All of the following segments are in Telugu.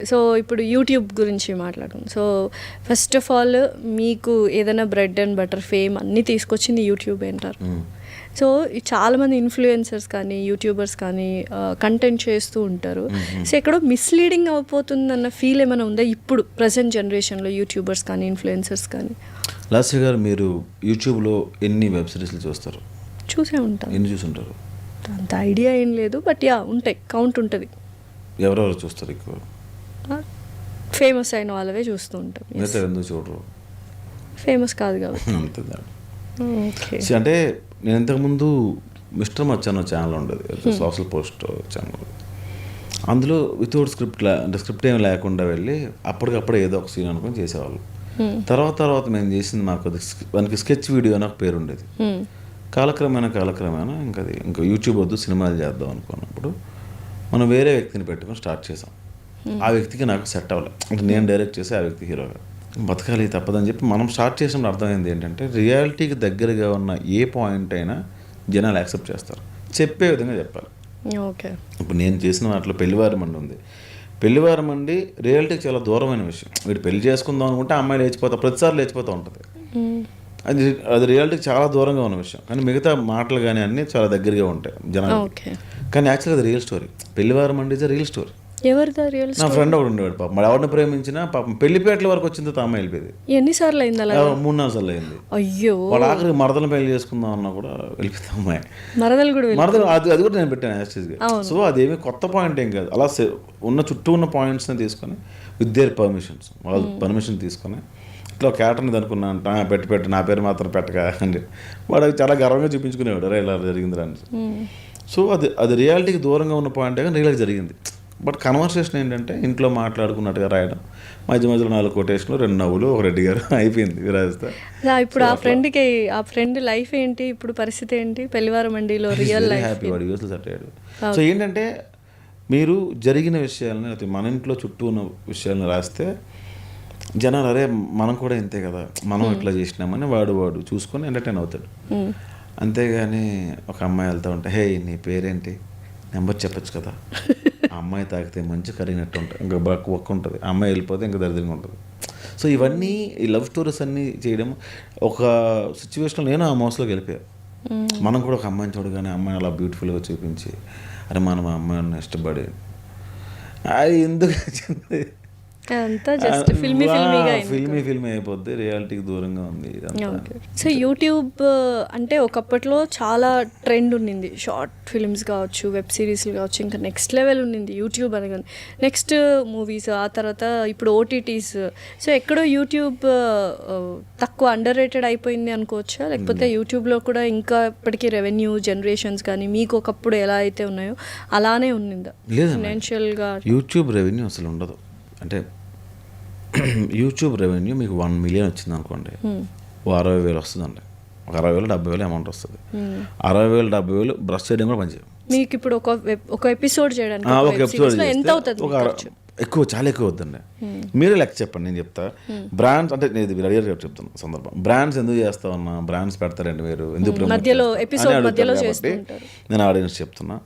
సో ఇప్పుడు యూట్యూబ్ గురించి మాట్లాడడం. సో ఫస్ట్ ఆఫ్ ఆల్ మీకు ఏదైనా బ్రెడ్ అండ్ బటర్ ఫేమ్ అన్నీ తీసుకొచ్చింది యూట్యూబ్ అంటారు. సో చాలామంది ఇన్ఫ్లుయెన్సర్స్ కానీ యూట్యూబర్స్ కానీ కంటెంట్ చేస్తూ ఉంటారు. సో ఎక్కడో మిస్లీడింగ్ అయిపోతుందన్న ఫీల్ ఏమైనా ఉందా ఇప్పుడు ప్రజెంట్ జనరేషన్లో యూట్యూబర్స్ కానీ ఇన్ఫ్లుయెన్సర్స్ కానీ? లాస్య గారు, మీరు యూట్యూబ్లో ఎన్ని వెబ్ సిరీస్లు చూస్తారు? చూసే ఉంటాను. ఎన్ని చూసుంటారు? అంత ఐడియా ఏం లేదు, బట్ యా ఉంటాయి, కౌంట్ ఉంటుంది. ఎవరెవరు చూస్తారు ఎక్కువ? ఫేమస్ అయిన వాళ్ళవే చూస్తూ ఉంటాం. ఎందుకు చూడరు? ఫేమస్ కాదు కాబట్టి. అంతే. అంటే నేను ఇంతకుముందు మిస్టర్ మచ్చన్న ఛానల్ ఉండేది, సోషల్ పోస్ట్ ఛానల్. అందులో వితౌట్ స్క్రిప్ట్, అంటే స్క్రిప్ట్ ఏమి లేకుండా వెళ్ళి అప్పటికప్పుడు ఏదో ఒక సీన్ అనుకుని చేసేవాళ్ళు. తర్వాత మేము చేసింది, మాకు దానికి స్కెచ్ వీడియో అని ఒక పేరు ఉండేది. కాలక్రమేణా ఇంకా యూట్యూబ్ వద్దు, సినిమాలు చేద్దాం అనుకున్నప్పుడు మనం వేరే వ్యక్తిని పెట్టుకొని స్టార్ట్ చేసాం. ఆ వ్యక్తికి నాకు సెట్ అవ్వలేదు, అంటే నేను డైరెక్ట్ చేసి ఆ వ్యక్తి హీరోగా బతకాలి తప్పదని చెప్పి మనం స్టార్ట్ చేసినప్పుడు అర్థమైంది ఏంటంటే, రియాలిటీకి దగ్గరగా ఉన్న ఏ పాయింట్ అయినా జనాలు యాక్సెప్ట్ చేస్తారు, చెప్పే విధంగా చెప్పాలి. ఓకే. ఇప్పుడు నేను చేసిన వాటిలో పెళ్లివారమండి ఉంది. పెళ్లివారమండి రియాలిటీకి చాలా దూరమైన విషయం. వీడు పెళ్లి చేసుకుందాం అనుకుంటే అమ్మాయి లేచిపోతా, ప్రతిసారి లేచిపోతూ ఉంటుంది. అది రియాలిటీకి చాలా దూరంగా ఉన్న విషయం. కానీ మిగతా మాటలు కానీ అన్నీ చాలా దగ్గరగా ఉంటాయి జనాలు. కానీ యాక్చువల్గా అది రియల్ స్టోరీ. పెళ్లివారమండి ఇస్ రియల్ స్టోరీ. ఎవరిదా రియల్? నా ఫ్రెండ్ ఒకడు ఉండేవాడు పాపం. మరి ఎవరిని ప్రేమించినా పాపం పెళ్లిపేటల వరకు వచ్చింది అమ్మాయి వెళ్ళిపోయింది. ఎన్నిసార్లు అయింది అలా? 3-4 సార్లు అయింది. అయ్యో. వాళ్ళ ఆఖరికి మరదలు పెళ్లి చేసుకుందాం అన్నా కూడా వెళ్ళిపోయింది అమ్మాయి. మరదలు అది కూడా నేను పెట్టాను యాక్చువల్గా. సో అదేమి కొత్త పాయింట్ ఏం కాదు. అలా చుట్టూ ఉన్న పాయింట్స్ని తీసుకొని విత్ దేర్ పర్మిషన్స్, వాళ్ళ పర్మిషన్ తీసుకొని ఇట్లా క్యాటర్ని అనుకున్నాను, పెట్టి నా పేరు మాత్రం పెట్టగా అని వాడు చాలా గర్వంగా చూపించుకునేవాడు, అరే ఇలా జరిగింది అని. సో అది రియాలిటీకి దూరంగా ఉన్న పాయింటే కానీ రియల్గా జరిగింది. బట్ కన్వర్సేషన్ ఏంటంటే ఇంట్లో మాట్లాడుకున్నట్టుగా రాయడం, మధ్యలో 4 కొటేషన్లు, 2 నవ్వులు, ఒక రెడ్డి గారు, అయిపోయింది విరాజిస్తా. ఇప్పుడు ఆ ఫ్రెండ్ లైఫ్ ఏంటి, ఇప్పుడు పరిస్థితి ఏంటి? పెళ్లివారమండిలో రియల్ లైఫ్ హ్యాపీ, వాడు యూఎస్లో సెట్ అయ్యాడు. సో ఏంటంటే మీరు జరిగిన విషయాలని, లేకపోతే మన ఇంట్లో చుట్టూ ఉన్న విషయాలను రాస్తే జనాలు అరే మనం కూడా ఇంతే కదా, మనం ఇట్లా చేసినామని వాడు చూసుకొని ఎంటర్టైన్ అవుతాడు. అంతేగాని ఒక అమ్మాయి వెళ్తూ ఉంటే, హే నీ పేరేంటి, నెంబర్ చెప్పచ్చు కదా, ఆ అమ్మాయి తాగితే మంచి కరిగినట్టు ఉంటుంది, ఇంకా ఒక్క ఉంటుంది, ఆ అమ్మాయి వెళ్ళిపోతే ఇంకా దరిద్రంగా ఉంటుంది. సో ఇవన్నీ ఈ లవ్ స్టోరీస్ అన్నీ చేయడం, ఒక సిచ్యువేషన్లో నేను ఆ మోసలోకి వెళ్ళిపోయాను. మనం కూడా ఒక అమ్మాయిని చూడగానే అమ్మాయిని అలా బ్యూటిఫుల్గా చూపించి, అరే మనం ఆ అమ్మాయిని ఇష్టపడి అది ఎందుకు ఫిల్మీ అయిపోద్ది, రియాలిటీకి దూరంగా ఉంది. సో యూట్యూబ్ అంటే ఒకప్పట్లో చాలా ట్రెండ్ ఉండింది, షార్ట్ ఫిల్మ్స్ కావచ్చు, వెబ్ సిరీస్లు కావచ్చు, ఇంకా నెక్స్ట్ లెవెల్ ఉండింది యూట్యూబ్ అనగానే. నెక్స్ట్ మూవీస్, ఆ తర్వాత ఇప్పుడు ఓటీటీస్. సో ఎక్కడో యూట్యూబ్ తక్కువ అండర్ రేటెడ్ అయిపోయింది అనుకోవచ్చా? లేకపోతే యూట్యూబ్లో కూడా ఇంకా ఇప్పటికీ రెవెన్యూ జనరేషన్స్ కానీ మీకు ఒకప్పుడు ఎలా అయితే ఉన్నాయో అలానే ఉండిందా? లేదు, ఫైనాన్షియల్గా యూట్యూబ్ రెవెన్యూ అసలు ఉండదు. అంటే యూట్యూబ్ రెవెన్యూ మీకు 1 మిలియన్ వచ్చింది అనుకోండి, 60,000 వస్తుందండి. ఒక 60,000 70,000 అమౌంట్ వస్తుంది. 60,000 70,000 బ్రష్ చేయడం కూడా పనిచేయం. మీకు ఇప్పుడు ఒక ఎపిసోడ్ చేయడానికి ఒక ఎపిసోడ్ ఎంత అవుతుంది? ఎక్కువ, చాలా ఎక్కువ వద్దండి. మీరే లెక్క చెప్పండి, నేను చెప్తా. బ్రాండ్స్ అంటే నేను అడిగారు చెప్తాను సందర్భం. బ్రాండ్స్ ఎందుకు చేస్తా ఉన్నా, బ్రాండ్స్ పెడతారండి మీరు, ఎందుకు మధ్యలో ఎపిసోడ్ మధ్యలో కాబట్టి నేను ఆడియన్స్ చెప్తున్నా.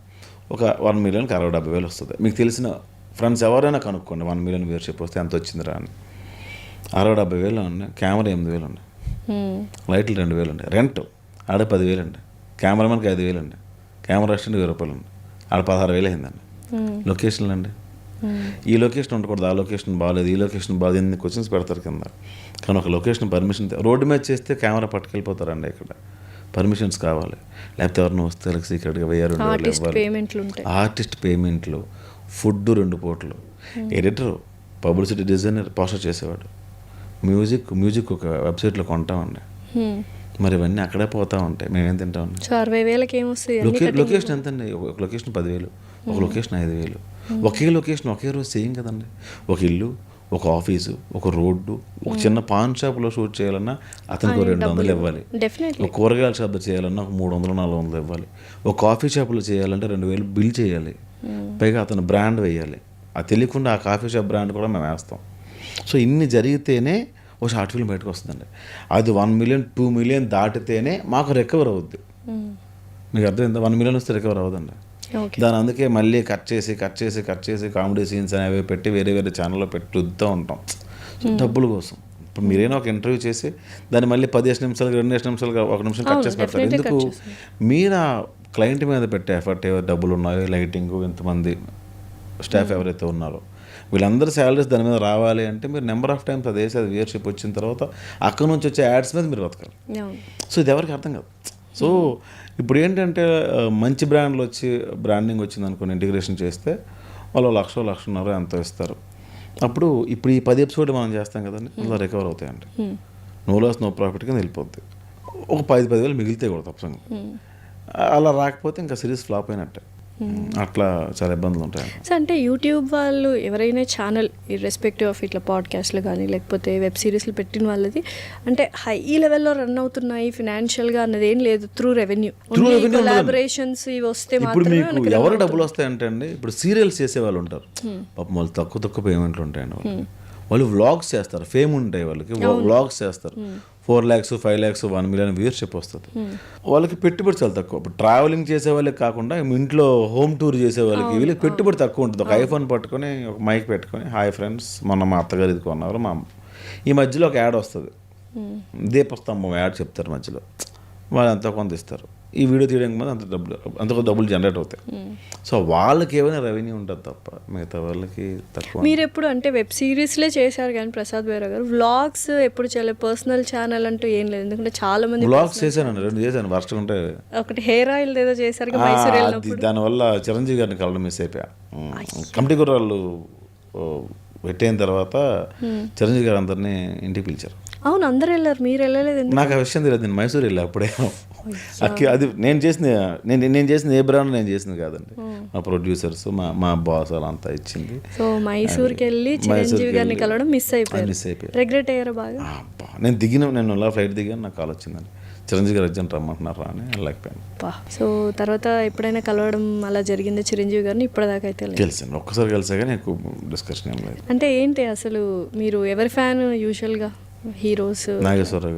ఒక 1 మిలియన్కి 60,000 వస్తుంది. మీకు తెలిసిన ఫ్రెండ్స్ ఎవరైనా కనుక్కోండి, 1 మిలియన్ వ్యూవర్షిప్ వస్తే ఎంత వచ్చిందిరా అని. 60,000-70,000 ఉన్నాయి. కెమెరా 8,000 ఉన్నాయి, లైట్లు 2,000 ఉన్నాయి, రెంట్ ఆడ 10,000 అండి, కెమెరామెన్కి 5,000 అండి, కెమెరా అసిస్టెంట్ 1,000 రూపాయలు ఉంది, ఆడ 16,000 అయిందండి. లొకేషన్లు అండి, ఈ లొకేషన్ ఉండకూడదు, ఆ లొకేషన్ బాగాలేదు, ఈ లొకేషన్ బాగాలేదు, ఎన్ని క్వశ్చన్స్ పెడతారు కింద. కానీ ఒక లొకేషన్ పర్మిషన్ రోడ్డు మీద చేస్తే కెమెరా పట్టుకెళ్ళిపోతారండి. ఇక్కడ పర్మిషన్స్ కావాలి, లేకపోతే ఎవరిని వస్తే సీక్రెట్గా 1,000-2,000 ఇవ్వాలి. ఆర్టిస్ట్ పేమెంట్లు, ఫుడ్ 2 పూటలు, ఎడిటర్, పబ్లిసిటీ డిజైనర్, పోస్టర్ చేసేవాడు, మ్యూజిక్ ఒక వెబ్సైట్లో కొంటామండి. మరి ఇవన్నీ అక్కడే పోతా ఉంటాయి, మేమేం తింటామండి. 60,000కి ఏమొస్తాయి? లొకేషన్ ఎంత అండి? ఒక లొకేషన్ 10,000, ఒక లొకేషన్ 5,000. ఒకే లొకేషన్ ఒకే రోజు చేయం కదండి. ఒక ఇల్లు, ఒక ఆఫీసు, ఒక రోడ్డు, ఒక చిన్న పాన్ షాప్లో షూట్ చేయాలన్నా అతనికి 200 ఇవ్వాలి. ఒక కూరగాయల షాప్ చేయాలన్నా ఒక 300-400 ఇవ్వాలి. ఒక కాఫీ షాప్లో చేయాలంటే 2,000 బిల్ చేయాలి. పైగా అతను బ్రాండ్ వేయాలి. అది తెలియకుండా ఆ కాఫీ షాప్ బ్రాండ్ కూడా మేము వేస్తాం. సో ఇన్ని జరిగితేనే ఒక షార్ట్ ఫిల్మ్ బయటకు వస్తుందండి. అది 1 మిలియన్ 2 మిలియన్ దాటితేనే మాకు రికవర్ అవుద్ది. మీకు అర్థమైందా? 1 మిలియన్ వస్తే రికవర్ అవ్వదండి. ఓకే. దాని అందుకే మళ్ళీ కట్ చేసి కామెడీ సీన్స్ అనేవి పెట్టి వేరే ఛానల్లో పెట్టి వద్దుతూ ఉంటాం. సో డబ్బుల కోసం. ఇప్పుడు మీరైనా ఒక ఇంటర్వ్యూ చేసి దాన్ని మళ్ళీ 15 నిమిషాలు 2 నిమిషాలు 1 నిమిషం కట్ చేసి పెడతారు. definitely ఎందుకు? cut చేస్తాం. మీరు ఆ క్లయింట్ మీద పెట్టే ఎఫర్ట్ ఏవో డబ్బులు ఉన్నాయో, లైటింగ్, ఎంతమంది స్టాఫ్ ఎవరైతే ఉన్నారో వీళ్ళందరూ శాలరీస్ దాని మీద రావాలి అంటే మీరు నెంబర్ ఆఫ్ టైమ్స్ అది వ్యూయర్షిప్ వచ్చిన తర్వాత అక్కడ నుంచి వచ్చే యాడ్స్ మీద మీరు బతకాలి. అవును. సో ఇది ఎవరికి అర్థం కాదు. సో ఇప్పుడు ఏంటంటే మంచి బ్రాండ్లు వచ్చి బ్రాండింగ్ వచ్చింది అనుకోని ఇంటిగ్రేషన్ చేస్తే వాళ్ళు 1,00,000 ఎంతో ఇస్తారు. అప్పుడు ఇప్పుడు ఈ 10 ఎపిసోడ్ మనం చేస్తాం కదండి, అందులో రికవర్ అవుతాయండి. నో లాస్ నో ప్రాఫిట్ కింద వెళ్ళిపోద్ది. ఒక 10,000 మిగిలితే కూడా తప్పసం. అలా రాకపోతే ఇంకా సిరీస్ ఫ్లాప్ అయినట్టే. అట్లా చాలా ఇబ్బందులు ఉంటాయి. సో అంటే యూట్యూబ్ వాళ్ళు ఎవరైనా ఛానల్ ఇర్రెస్పెక్టివ్ ఆఫ్ ఇట్లా పాడ్కాస్ట్లు కానీ లేకపోతే వెబ్ సిరీస్లు పెట్టిన వాళ్ళది అంటే హై లెవెల్లో రన్ అవుతున్నాయి ఫినాన్షియల్గా అన్నది ఏం లేదు. త్రూ రెవెన్యూ కొలాబరేషన్స్ ఇవి వస్తే ఇప్పుడు మాత్రమే మీకు ఎవరు డబ్బులు వస్తాయంటే అండి, ఇప్పుడు సీరియల్స్ చేసే వాళ్ళు ఉంటారు పాపం, వాళ్ళు తక్కువ పేమెంట్లు ఉంటాయండి. వాళ్ళు వ్లాగ్స్ చేస్తారు, ఫేమ్ ఉంటాయి వాళ్ళకి, వ్లాగ్స్ చేస్తారు. 4 lakhs 5 lakhs 1 million వ్యూయర్షిప్ వస్తుంది. వాళ్ళకి పెట్టుబడి చాలా తక్కువ. ఇప్పుడు ట్రావెలింగ్ చేసే వాళ్ళకి కాకుండా ఇంట్లో హోమ్ టూర్ చేసే వాళ్ళకి వీళ్ళకి పెట్టుబడి తక్కువ ఉంటుంది. ఒక ఐఫోన్ పట్టుకొని ఒక మైక్ పెట్టుకొని హాయ్ ఫ్రెండ్స్ మొన్న మా అత్తగారు ఇది కొన్నారు, మా ఈ మధ్యలో ఒక యాడ్ వస్తుంది, దీపస్తంభం యాడ్ చెప్తారు మధ్యలో, వాళ్ళు ఎంతో కొంత ఇస్తారు. ఈ వీడియో తీయడానికి ముందు అంత డబ్బులు జనరేట్ అవుతాయి. సో వాళ్ళకి ఏమైనా రెవెన్యూ ఉంటుంది తప్ప మిగతా వాళ్ళకి తక్కువ. మీరు ఎప్పుడు అంటే వెబ్ సిరీస్లే చేశారు కానీ ప్రసాద్ బైరా గారు వ్లాగ్స్ ఎప్పుడు చేయలేదు, పర్సనల్ ఛానల్ అంటూ ఏం లేదు. ఎందుకంటే చాలా మంది వ్లాగ్స్ చేశాను, 2 చేశాను, వర్షం ఉంటే ఒకటి హెయిర్ ఆయిల్ ఏదో చేశారు కదా మైసూర్ వెళ్ళినప్పుడు. దానివల్ల చిరంజీవి గారిని కలవడం మిస్ అయిపోయా. కమిటీ కుర్రాళ్ళు పెట్టయిన తర్వాత చిరంజీవి గారు అందరినీ ఇంటికి పిలిచారు. అవును, అందరు వెళ్ళారు, మీరు వెళ్ళలేదు ఎందుకు? నాకు ఆ విషయం తెలియదు, నేను మైసూర్ వెళ్ళా అప్పుడే. అది నేను చేసింది ఏ బ్రాండ్ నేను చేసింది కాదండి, మా ప్రొడ్యూసర్స్ మా బాస్ అలా అంతా ఇచ్చింది. సో మైసూర్కి వెళ్ళి చిరంజీవి గారిని కలవడం మిస్ అయిపోయారు. రిగ్రెట్ అయ్యారు బాగా? నేను అలా ఫ్లైట్ దిగాను, నాకు కాల్ వచ్చిందండి, చిరంజీవి గారు అర్జెంట్ రమ్మంటున్నారా అని వెళ్ళకపోయాను. సో తర్వాత ఎప్పుడైనా కలవడం అలా జరిగింది చిరంజీవి గారిని? ఇప్పటిదాకా అయితే కలిసాను, ఒక్కసారి కలిసా కానీ ఎక్కువ డిస్కషన్ ఏం లేదు. అంటే ఏంటి అసలు మీరు ఎవరి ఫ్యాన్ యూజువల్గా? హీరోస్ నాగేశ్వరరావు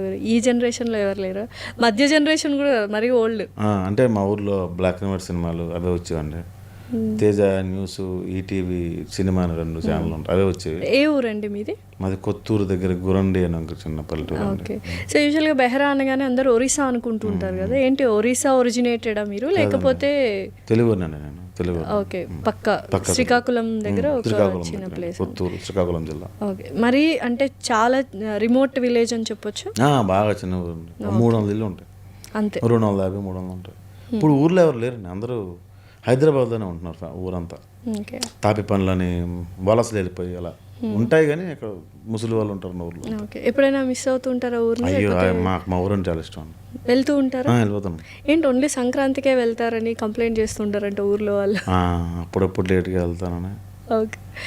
గారు ఈ జనరేషన్లో ఎవరు లేరు, మధ్య జనరేషన్ కూడా మరీ ఓల్డ్. అంటే మా ఊర్లో బ్లాక్ అండ్ వైట్ సినిమాలు అవే వచ్చేవండి. తేజ న్యూస్, ఈటీవీ సినిమా అని 2 ఛానల్ ఉంటాయి, అవే వచ్చేవి. ఏ ఊరండి మీది? మాది కొత్తూరు దగ్గర గురండి అని ఒక చిన్న పల్లెటూరు. ఓకే. సో యూజువల్గా బెహరా అనగానే అందరూ ఒరిస్సా అనుకుంటుంటారు కదా, ఏంటి ఒరిస్సా ఒరిజినేటెడా మీరు లేకపోతే? తెలుగునండి నేను, తెలుగు. ఓకే, పక్క శ్రీకాకుళం దగ్గర ఒక చిన్న ప్లేస్, కొత్తూరు, శ్రీకాకుళం జిల్లా. ఓకే. మరి అంటే చాలా రిమోట్ విలేజ్ అని చెప్పొచ్చు. బాగా చిన్న ఊరు, 300 ఇల్లు ఉంటాయి అంతే, 250 300 ఉంటాయి. ఇప్పుడు ఊర్లో ఎవరు లేరండి, అందరూ హైదరాబాద్లోనే ఉంటున్నారు ఊరంతా. తాపి పనులని వలసలు వెళ్ళిపోయి అలా ఉంటాయి, కానీ అక్కడ ముసలి వాళ్ళు ఉంటారు మా ఊర్లో. ఓకే. ఎప్పుడైనా మిస్ అవుతుంటారా ఊరిని? అయ్యో, మా ఊరంటే చాలా ఇష్టం. వెళ్తూ ఉంటారా? వెళ్ళిపోతాం. ఏంటి ఓన్లీ సంక్రాంతికే వెళ్తారని కంప్లైంట్ చేస్తుంటారంట ఊర్లో వాళ్ళు? అప్పుడప్పుడు లేట్గా వెళ్తానని. ఓకే.